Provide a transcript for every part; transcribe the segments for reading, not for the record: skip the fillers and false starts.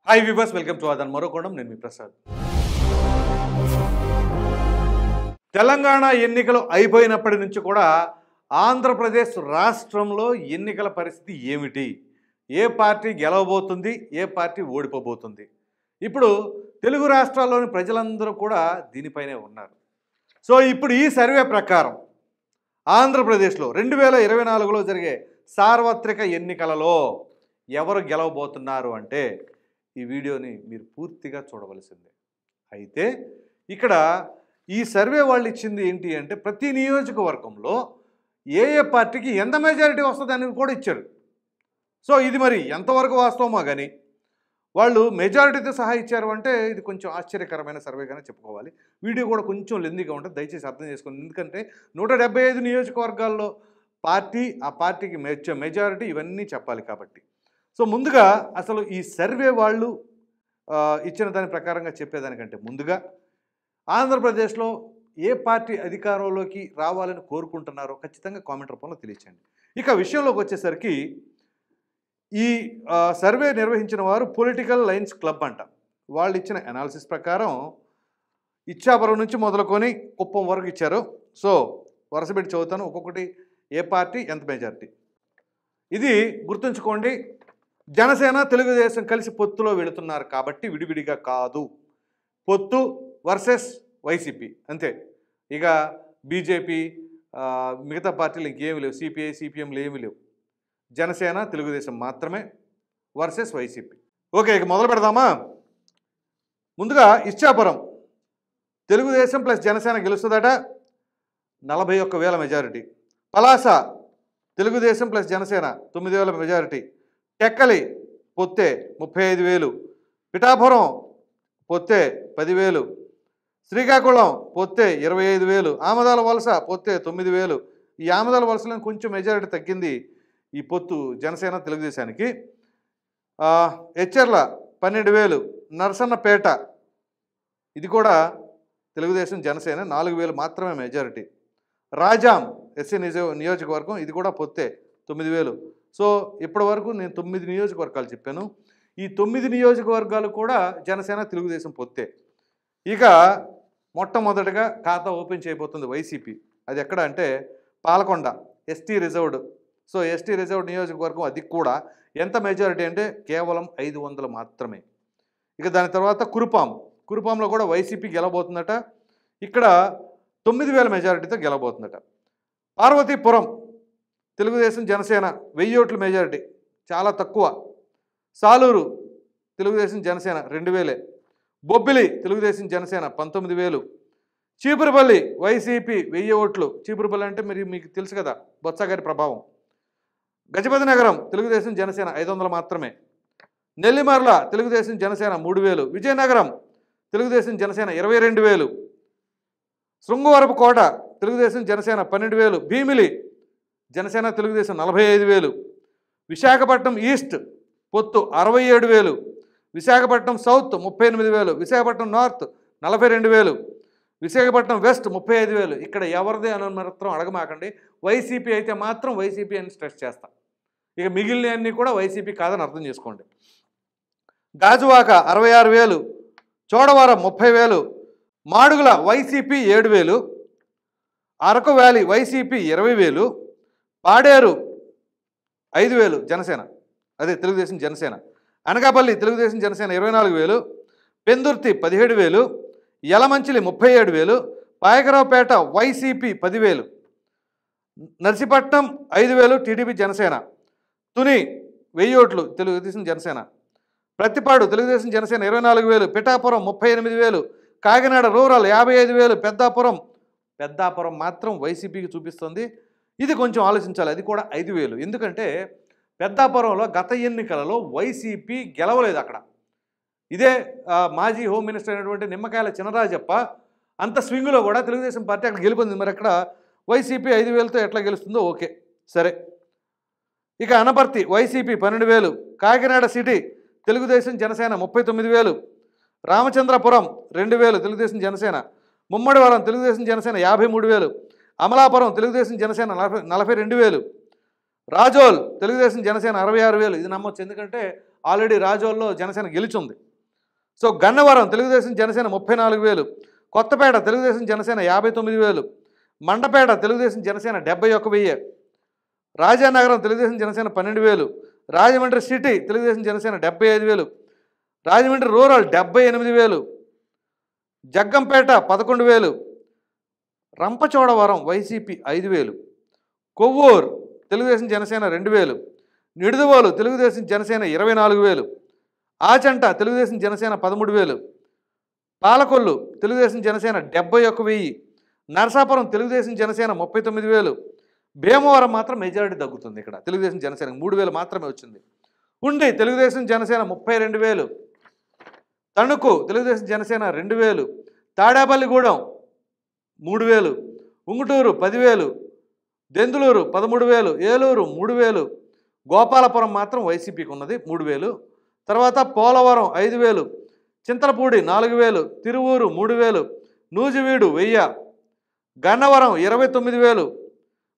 Hi viewers, welcome to అదన్ మరోకోణం. నేను మీ ప్రసాద్. తెలంగాణ ఎన్నికలు అయిపోయినప్పటి నుంచి కూడా ఆంధ్రప్రదేశ్ రాష్ట్రంలో ఎన్నికల పరిస్థితి ఏమిటి, ఏ పార్టీ గెలవబోతుంది, ఏ పార్టీ ఓడిపోబోతుంది, ఇప్పుడు తెలుగు రాష్ట్రాల్లోని ప్రజలందరూ కూడా దీనిపైనే ఉన్నారు. సో ఇప్పుడు ఈ సర్వే ప్రకారం ఆంధ్రప్రదేశ్లో 2024లో జరిగే సార్వత్రిక ఎన్నికలలో ఎవరు గెలవబోతున్నారు అంటే ఈ వీడియోని మీరు పూర్తిగా చూడవలసిందే. అయితే ఇక్కడ ఈ సర్వే వాళ్ళు ఇచ్చింది ఏంటి అంటే ప్రతి నియోజకవర్గంలో ఏ పార్టీకి ఎంత మెజారిటీ వస్తుంది అనేది కూడా ఇచ్చారు. సో ఇది మరి ఎంతవరకు వాస్తవమో కానీ వాళ్ళు మెజారిటీతో సహా ఇచ్చారు అంటే ఇది కొంచెం ఆశ్చర్యకరమైన సర్వేగానే చెప్పుకోవాలి. వీడియో కూడా కొంచెం లెందీగా ఉంటుంది, దయచేసి అర్థం చేసుకోండి. ఎందుకంటే 175 నియోజకవర్గాల్లో పార్టీ, ఆ పార్టీకి మెజారిటీ ఇవన్నీ చెప్పాలి కాబట్టి. సో ముందుగా అసలు ఈ సర్వే వాళ్ళు ఇచ్చిన దాని ప్రకారంగా చెప్పేదానికంటే ముందుగా ఆంధ్రప్రదేశ్లో ఏ పార్టీ అధికారంలోకి రావాలని కోరుకుంటున్నారో ఖచ్చితంగా కామెంట్ రూపంలో తెలియచేయండి. ఇక విషయంలోకి వచ్చేసరికి ఈ సర్వే నిర్వహించిన వారు పొలిటికల్ లైన్స్ క్లబ్ అంట. వాళ్ళు ఇచ్చిన అనాలిసిస్ ప్రకారం ఇచ్చాపురం నుంచి మొదలుకొని కుప్పం వరకు ఇచ్చారు. సో వరుసపెట్టి చదువుతాను, ఒక్కొక్కటి ఏ పార్టీ ఎంత మెజారిటీ. ఇది గుర్తుంచుకోండి, జనసేన తెలుగుదేశం కలిసి పొత్తులో వెళుతున్నారు కాబట్టి విడివిడిగా కాదు, పొత్తు వర్సెస్ వైసీపీ అంతే. ఇక బీజేపీ మిగతా పార్టీలు ఇంకేమీ లేవు, సిపిఐ సిపిఎంలు ఏమీ లేవు, జనసేన తెలుగుదేశం మాత్రమే వర్సెస్ వైసీపీ. ఓకే, ఇక మొదలు పెడదామా. ముందుగా ఇచ్చాపురం తెలుగుదేశం ప్లస్ జనసేన గెలుస్తుందట, 41,000 majority. Palasa Telugu Desam plus Janasena 9,000 majority. Tekkali పొత్తే 35,000. పిఠాపురం పొత్తే 10,000. శ్రీకాకుళం పొత్తే 25,000. ఆమదాల వలస పొత్తే 9,000. ఈ ఆమదాల వలసలో కొంచెం మెజారిటీ తగ్గింది ఈ పొత్తు జనసేన తెలుగుదేశానికి. ఎచ్చెర్ల 12,000. నరసన్నపేట ఇది కూడా తెలుగుదేశం జనసేన 4,000 మాత్రమే మెజారిటీ. రాజాం ఎస్సీ నియోజకవర్గం ఇది కూడా పొత్తే 9,000. సో ఇప్పటి వరకు నేను 9 నియోజకవర్గాలు చెప్పాను. ఈ 9 నియోజకవర్గాలు కూడా జనసేన తెలుగుదేశం పొత్తే. ఇక మొట్టమొదటిగా ఖాతా ఓపెన్ చేయబోతుంది వైసీపీ. అది ఎక్కడ అంటే Palakonda ST reserved. So ST reserved నియోజకవర్గం, అది కూడా ఎంత మెజారిటీ అంటే కేవలం 500 మాత్రమే. ఇక దాని తర్వాత కురుపాంలో కూడా వైసీపీ గెలబోతుందట. ఇక్కడ 9,000 మెజారిటీతో గెలబోతుందట. పార్వతీపురం తెలుగుదేశం జనసేన 1000 ఓట్ల మెజారిటీ, చాలా తక్కువ. సాలూరు తెలుగుదేశం జనసేన 2,000. బొబ్బిలి తెలుగుదేశం జనసేన 19,000. చీపురుపల్లి వైసీపీ 1000 ఓట్లు. చీపురుపల్లి అంటే మీకు తెలుసు కదా, బొత్స గారి ప్రభావం. గజపతి నగరం తెలుగుదేశం జనసేన 500 మాత్రమే. నెల్లిమర్ల తెలుగుదేశం జనసేన 3,000. విజయనగరం తెలుగుదేశం జనసేన 22,000. శృంగవరపు కోట తెలుగుదేశం జనసేన 12,000. భీమిలి జనసేన తెలుగుదేశం 45,000. విశాఖపట్నం ఈస్ట్ పొత్తు 67,000. Visakhapatnam south 38,000. Visakhapatnam north 42,000. Visakhapatnam west 35,000. ఇక్కడ ఎవరిదే అని మాత్రం అడగమాకండి, వైసీపీ అయితే మాత్రం వైసీపీ అని స్ట్రెస్ చేస్తా. ఇక మిగిలిన అన్నీ కూడా వైసీపీ కాదని అర్థం చేసుకోండి. Gajuwaka 66,000. Chodavaram 30,000. Madugula YCP 7,000. Araku valley YCP 20,000. Paderu 5,000 Janasena, అదే తెలుగుదేశం జనసేన. అనకాపల్లి తెలుగుదేశం జనసేన 24,000. పెందుర్తి 17,000. యలమంచిలి 37,000. పాయకరావుపేట వైసీపీ 10,000. నర్సీపట్నం 5,000 టీడీపీ జనసేన. తుని 1000 ఓట్లు తెలుగుదేశం జనసేన. ప్రతిపాడు తెలుగుదేశం జనసేన 24,000. పిఠాపురం 38,000. కాకినాడ రూరల్ 55,000. పెద్దాపురం మాత్రం వైసీపీకి చూపిస్తుంది. ఇది కొంచెం ఆలోచించాలి, అది కూడా 5,000. ఎందుకంటే పెద్దాపురంలో గత ఎన్నికలలో వైసీపీ గెలవలేదు. అక్కడ ఇదే మాజీ హోమ్ మినిస్టర్ అయినటువంటి నిమ్మకాయల చినరాజప్ప అంత స్వింగ్లో కూడా తెలుగుదేశం పార్టీ అక్కడ గెలుపొంది. మరి అక్కడ వైసీపీ 5,000తో ఎట్లా గెలుస్తుందో ఓకే సరే. ఇక అనపర్తి వైసీపీ 12,000. కాకినాడ సిటీ తెలుగుదేశం జనసేన 39,000. రామచంద్రపురం 2,000 తెలుగుదేశం జనసేన. ముమ్మడివరం తెలుగుదేశం జనసేన 53,000. అమలాపురం తెలుగుదేశం జనసేన 42,000. రాజోల్ తెలుగుదేశం జనసేన 66,000. ఇది నమ్మొచ్చు, ఎందుకంటే ఆల్రెడీ రాజోల్లో జనసేన గెలిచింది. So Gannavaram Telugu Desam Janasena 34,000, Kothapeta Telugu Desam Janasena 59,000, Mandapeta Telugu Desam Janasena 71,000, Rajanagaram Telugu Desam Janasena 12,000, Rajahmundry city Telugu Desam Janasena 75,000, Rajahmundry rural 78,000, Jaggampeta 11,000, Rampachodavaram YCP 5,000, Kovvur Telugu Desam Janasena 2,000, Nidadavolu Telugu Desam Janasena 24,000, Achanta Telugu Desam Janasena 13,000, Palakollu Telugu Desam Janasena 71,000, Narasapuram Telugu Desam Janasena 39,000, Bhimavaram మాత్రం మెజారిటీ తగ్గుతుంది. ఇక్కడ తెలుగుదేశం జనసేన 3,000 మాత్రమే వచ్చింది. ఉండి తెలుగుదేశం జనసేన 32,000, తణుకు తెలుగుదేశం జనసేన 2,000, తాడేపల్లిగూడెం 3,000, ఉంగుటూరు 10,000, దెందులూరు 13,000, ఏలూరు 3,000, గోపాలపురం మాత్రం వైసీపీకి ఉన్నది 3,000, తర్వాత పోలవరం 5,000, చింతలపూడి 4,000, తిరువూరు 3,000, నూజివీడు 1,000, గన్నవరం 29,000,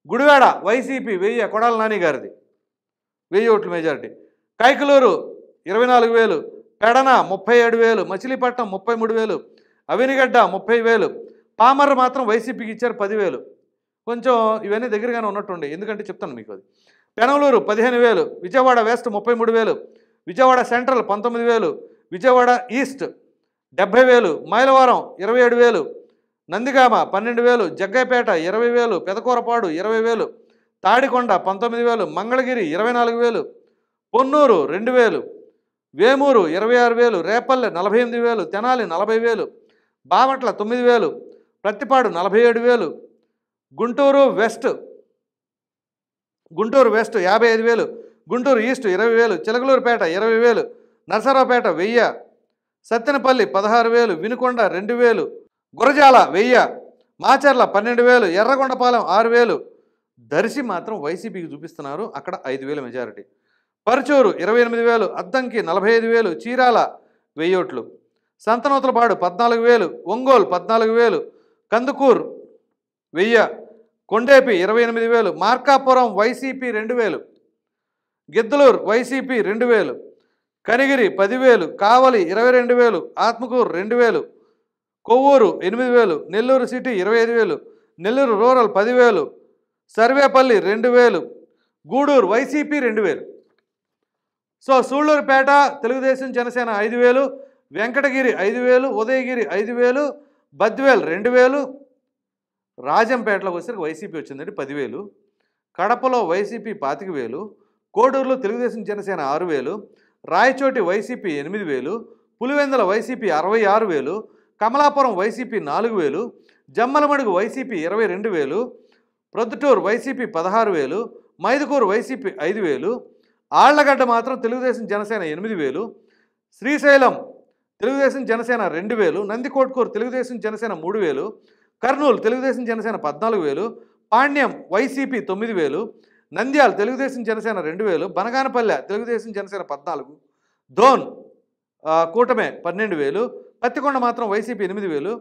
గుడివాడ వైసీపీ 1,000 కొడాల నాని గారిది 1,000 ఓట్ల మెజారిటీ, కైకలూరు 24,000, పెడన 37,000, మచిలీపట్నం 33,000, అవినిగడ్డ 30,000, పామర్రు మాత్రం వైసీపీకి ఇచ్చారు 10,000. కొంచెం ఇవన్నీ దగ్గరగానే ఉన్నట్టుండే, ఎందుకంటే చెప్తాను మీకు. అది Penamaluru 15,000, Vijayawada west 33,000, Vijayawada central 19,000, Vijayawada east 70,000, Mylavaram 27,000, Nandigama 12,000, Jaggayyapeta 20,000, Pedakurapadu 20,000, Tadikonda 19,000, Mangalagiri 24,000, Ponnur 2,000, Vemuru 26,000, Repalle 48,000, Tenali 40,000, Bapatla 9,000, Prathipadu 47,000, Guntur west 55,000, Guntur east 20,000, Chilakaluripet 20,000, Narasaraopet 1,000, Sattenapalli 16,000, Vinukonda 2,000, Gurazala 1,000, Macherla 12,000, Yerragondapalem 6,000, Darsi మాత్రం వైసీపీకి చూపిస్తున్నారు, అక్కడ 5,000 మెజారిటీ, పరుచూరు 28,000, అద్దంకి 45,000, చీరాల 1,000 ఓట్లు, Santhanuthalapadu 14,000, Ongole 14,000, Kandukur 1,000, Kondapi 28,000, Markapuram YCP 2,000, Giddalur YCP 2,000, Kanigiri 10,000, Kavali 22,000, Atmakur 2,000, Kovur 8,000, Nellore city 25,000, Nellore rural 10,000, Sarvepalli 2,000, Gudur YCP 2,000. So Sullurpeta Telugu Desam Janasena 5,000, Venkatagiri 5,000, Udayagiri 5,000, Badvel 2,000, రాజంపేటలోకి వచ్చేసరికి వైసీపీ వచ్చిందండి 10,000, కడపలో వైసీపీ 25,000, కోడూరులో తెలుగుదేశం జనసేన 6,000, రాయచోటి వైసీపీ 8,000, పులివెందుల వైసీపీ 66,000, కమలాపురం వైసీపీ 4,000, జమ్మలమడుగు వైసీపీ 22,000, ప్రొద్దుటూరు వైసీపీ 16,000, మైదుకూరు వైసీపీ 5,000, ఆళ్లగడ్డ మాత్రం తెలుగుదేశం జనసేన 8,000, శ్రీశైలం తెలుగుదేశం జనసేన 2,000, నందికోట్కూరు తెలుగుదేశం జనసేన 3,000, కర్నూలు తెలుగుదేశం జనసేన 14,000, పాణ్యం వైసీపీ 9,000, నంద్యాల తెలుగుదేశం జనసేన 2,000, బనగానపల్లె తెలుగుదేశం జనసేన 14, ధోన్ కూటమే 12,000, పత్తికొండ మాత్రం వైసీపీ 8,000,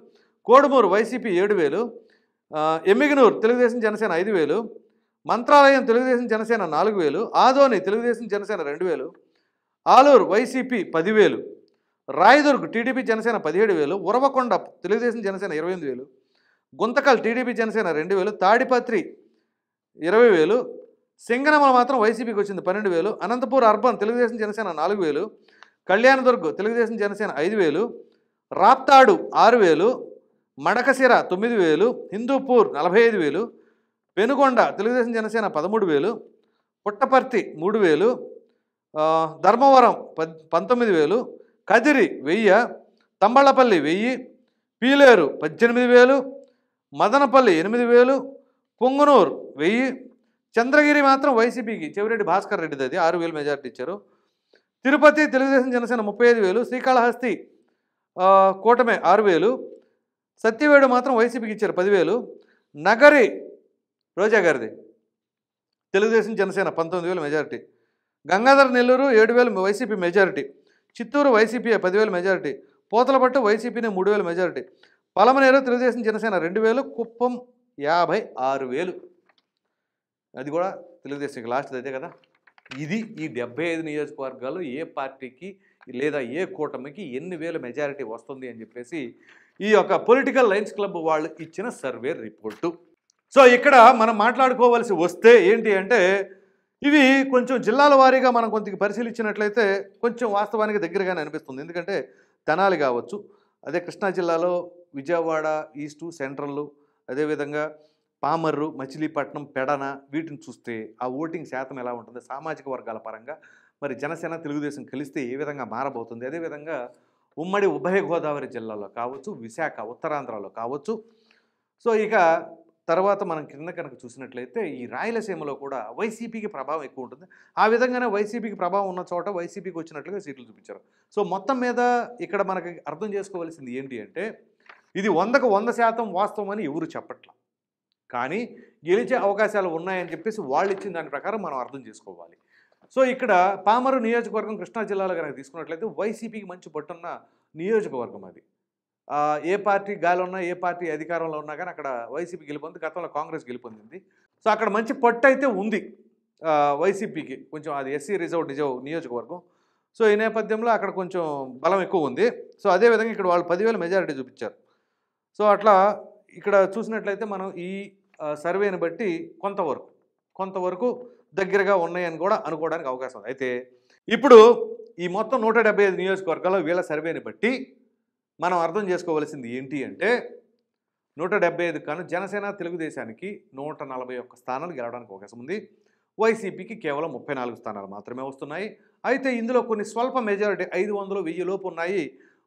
కోడుమూరు వైసీపీ 7,000, ఎమ్మిగనూరు తెలుగుదేశం జనసేన 5,000, మంత్రాలయం తెలుగుదేశం జనసేన 4,000, ఆదోని తెలుగుదేశం జనసేన 2,000, ఆలూరు వైసీపీ 10,000, రాయదుర్గ్ టీడీపీ జనసేన 17,000, ఉరవకొండ తెలుగుదేశం జనసేన 28,000, గుంతకల్ టీడీపీ జనసేన 2,000, తాడిపత్రి 20,000, సింగనమల మాత్రం వైసీపీకి వచ్చింది 12,000, అనంతపూర్ అర్బన్ తెలుగుదేశం జనసేన 4,000, కళ్యాణదుర్గ్ తెలుగుదేశం జనసేన 5,000, రాప్తాడు 6,000, మడకశిర 9,000, హిందూపూర్ 45,000, పెనుగొండ తెలుగుదేశం జనసేన 13,000, పుట్టపర్తి 3,000, ధర్మవరం 19,000, కదిరి 1,000, తంబళ్ళపల్లి 1,000, పీలేరు 18,000, మదనపల్లి 8,000, పొంగునూరు 1,000, చంద్రగిరి మాత్రం వైసీపీకి చెవిరెడ్డి భాస్కర్ రెడ్డిది, అది 6,000 మెజార్టీ ఇచ్చారు, తిరుపతి తెలుగుదేశం జనసేన 35,000, శ్రీకాళహస్తి కూటమే 6,000, సత్యవేడు మాత్రం వైసీపీకి ఇచ్చారు 10,000, నగరి రోజా గారిది Telugu Desam Janasena 19,000 majority, Gangadhar Nellore 7,000 YCP majority, Chittoor YCP 10,000 majority, Pothalapattu వైసీపీని 3,000 మెజారిటీ, పలమనేరు తెలుగుదేశం జనసేన 2,000, కుప్పం 56,000. అది కూడా తెలుగుదేశం లాస్ట్ అయితే కదా. ఇది ఈ 75 నియోజకవర్గాలు ఏ పార్టీకి లేదా ఏ కూటమికి ఎన్ని వేల మెజారిటీ వస్తుంది అని చెప్పేసి ఈ యొక్క పొలిటికల్ లైన్స్ క్లబ్ వాళ్ళు ఇచ్చిన సర్వే రిపోర్టు. సో ఇక్కడ మనం మాట్లాడుకోవాల్సి వస్తే ఏంటి అంటే ఇవి కొంచెం జిల్లాల వారీగా మనం కొంత పరిశీలించినట్లయితే కొంచెం వాస్తవానికి దగ్గరగానే అనిపిస్తుంది. ఎందుకంటే తెనాలి కావచ్చు, అదే కృష్ణా జిల్లాలో విజయవాడ ఈస్టు సెంట్రల్, అదేవిధంగా పామర్రు, మచిలీపట్నం, పెడన వీటిని చూస్తే ఆ ఓటింగ్ శాతం ఎలా ఉంటుంది సామాజిక వర్గాల పరంగా, మరి జనసేన తెలుగుదేశం కలిస్తే ఏ విధంగా మారబోతుంది, అదేవిధంగా ఉమ్మడి ఉభయ గోదావరి జిల్లాలో కావచ్చు, విశాఖ ఉత్తరాంధ్రలో కావచ్చు. సో ఇక తర్వాత మనం కింద కనుక చూసినట్లయితే ఈ రాయలసీమలో కూడా వైసీపీకి ప్రభావం ఎక్కువ ఉంటుంది. ఆ విధంగానే వైసీపీకి ప్రభావం ఉన్న చోట వైసీపీకి వచ్చినట్లుగా సీట్లు చూపించారు. సో మొత్తం మీద ఇక్కడ మనకి అర్థం చేసుకోవాల్సింది ఏంటి అంటే ఇది 100కు 100% వాస్తవం అని ఎవరు చెప్పట్లా, కానీ గెలిచే అవకాశాలు ఉన్నాయని చెప్పేసి వాళ్ళు ఇచ్చిన దాని ప్రకారం మనం అర్థం చేసుకోవాలి. సో ఇక్కడ పామరు నియోజకవర్గం కృష్ణా జిల్లాలో కనుక తీసుకున్నట్లయితే వైసీపీకి మంచి పట్టున్న నియోజకవర్గం అది. ఏ పార్టీ గాలి ఉన్నా ఏ పార్టీ అధికారంలో ఉన్నా కానీ అక్కడ వైసీపీ గెలుపొంది, గతంలో కాంగ్రెస్ గెలుపొందింది. సో అక్కడ మంచి పట్టు అయితే ఉంది వైసీపీకి, కొంచెం అది ఎస్సీ రిజర్వ్ నియోజకవర్గం. సో ఈ నేపథ్యంలో అక్కడ కొంచెం బలం ఎక్కువ ఉంది. సో అదేవిధంగా ఇక్కడ వాళ్ళు 10,000 మెజారిటీ చూపించారు. సో అట్లా ఇక్కడ చూసినట్లయితే మనం ఈ సర్వేని బట్టి కొంతవరకు దగ్గరగా ఉన్నాయని కూడా అనుకోవడానికి అవకాశం ఉంది. అయితే ఇప్పుడు ఈ మొత్తం 175 నియోజకవర్గాల్లో వీళ్ళ సర్వేని బట్టి మనం అర్థం చేసుకోవాల్సింది ఏంటి అంటే 175 కాను జనసేన తెలుగుదేశానికి 141 స్థానాలు గెలవడానికి అవకాశం ఉంది. వైసీపీకి కేవలం 34 స్థానాలు మాత్రమే వస్తున్నాయి. అయితే ఇందులో కొన్ని స్వల్ప మెజారిటీ 500, 1000 లోపు ఉన్నాయి.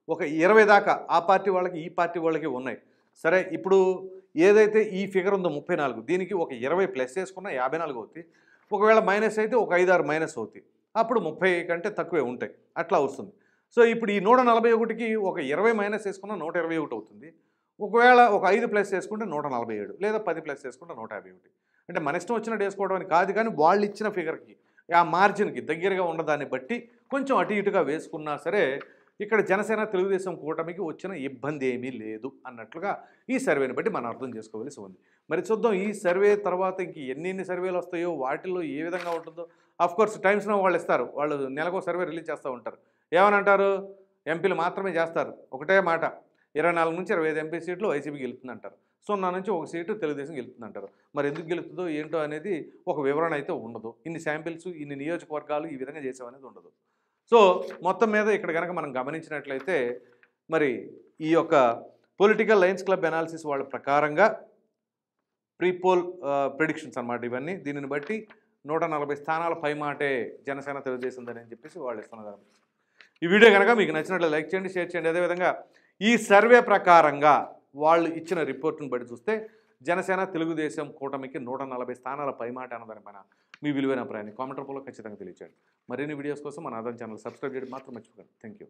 ఒక 20 దాకా ఆ పార్టీ వాళ్ళకి ఈ పార్టీ వాళ్ళకి ఉన్నాయి. సరే, ఇప్పుడు ఏదైతే ఈ ఫిగర్ ఉందో 34, దీనికి ఒక 20 ప్లస్ చేసుకున్నా 54 అవుతాయి. ఒకవేళ మైనస్ అయితే ఒక 5-6 మైనస్ అవుతాయి. అప్పుడు 30 కంటే తక్కువే ఉంటాయి, అట్లా వస్తుంది. సో ఇప్పుడు ఈ 141కి ఒక 20 మైనస్ వేసుకున్నా 121 అవుతుంది. ఒకవేళ ఒక 5 ప్లస్ చేసుకుంటే 147, లేదా 10 ప్లస్ చేసుకుంటే 151. అంటే మన ఇష్టం వచ్చినట్టు వేసుకోవడం అని కాదు, కానీ వాళ్ళు ఇచ్చిన ఫిగర్కి ఆ మార్జిన్కి దగ్గరగా ఉన్నదాన్ని బట్టి కొంచెం అటు ఇటుగా వేసుకున్నా సరే ఇక్కడ జనసేన తెలుగుదేశం కూటమికి వచ్చిన ఇబ్బంది ఏమీ లేదు అన్నట్లుగా ఈ సర్వేని బట్టి మనం అర్థం చేసుకోవాల్సి ఉంది. మరి చూద్దాం ఈ సర్వే తర్వాత ఇంక ఎన్ని సర్వేలు వస్తాయో వాటిల్లో ఏ విధంగా ఉంటుందో. అఫ్కోర్స్ టైమ్స్ నౌ వాళ్ళు ఇస్తారు, వాళ్ళు నెలకు సర్వే రిలీజ్ చేస్తూ ఉంటారు. ఏమని అంటారు, ఎంపీలు మాత్రమే చేస్తారు, ఒకటే మాట 24 నుంచి 25 ఎంపీ సీట్లు వైసీపీ గెలుతుందంటారు, 0 నుంచి 1 సీటు తెలుగుదేశం గెలుతుందంటారు. మరి ఎందుకు గెలుతుందో ఏంటో అనేది ఒక వివరణ అయితే ఉండదు. ఇన్ని శాంపిల్స్, ఇన్ని నియోజకవర్గాలు ఈ విధంగా చేసామనేది ఉండదు. సో మొత్తం మీద ఇక్కడ కనుక మనం గమనించినట్లయితే మరి ఈ యొక్క పొలిటికల్ లైన్స్ క్లబ్ అనాలిసిస్ వాళ్ళ ప్రకారంగా ప్రీపోల్ ప్రిడిక్షన్స్ అన్నమాట ఇవన్నీ. దీనిని బట్టి 140 స్థానాల పైమాటే జనసేన తెలుగుదేశం అని చెప్పేసి వాళ్ళు ఇస్తున్నారు. ఈ వీడియో కనుక మీకు నచ్చినట్లయితే లైక్ చేయండి, షేర్ చేయండి. అదేవిధంగా ఈ సర్వే ప్రకారంగా వాళ్ళు ఇచ్చిన రిపోర్ట్ను బట్టి చూస్తే జనసేన తెలుగుదేశం కూటమికి 140 స్థానాల పైమాట అన్నదానిపైన మీ విలువైన అభిప్రాయాన్ని కామెంట్ రూపంలో ఖచ్చితంగా తెలియచేయండి. మరిన్ని వీడియోస్ కోసం మన ఆదాన్ ఛానల్ సబ్స్క్రైబ్ చేయడం మాత్రం మర్చిపోకండి. Thank you.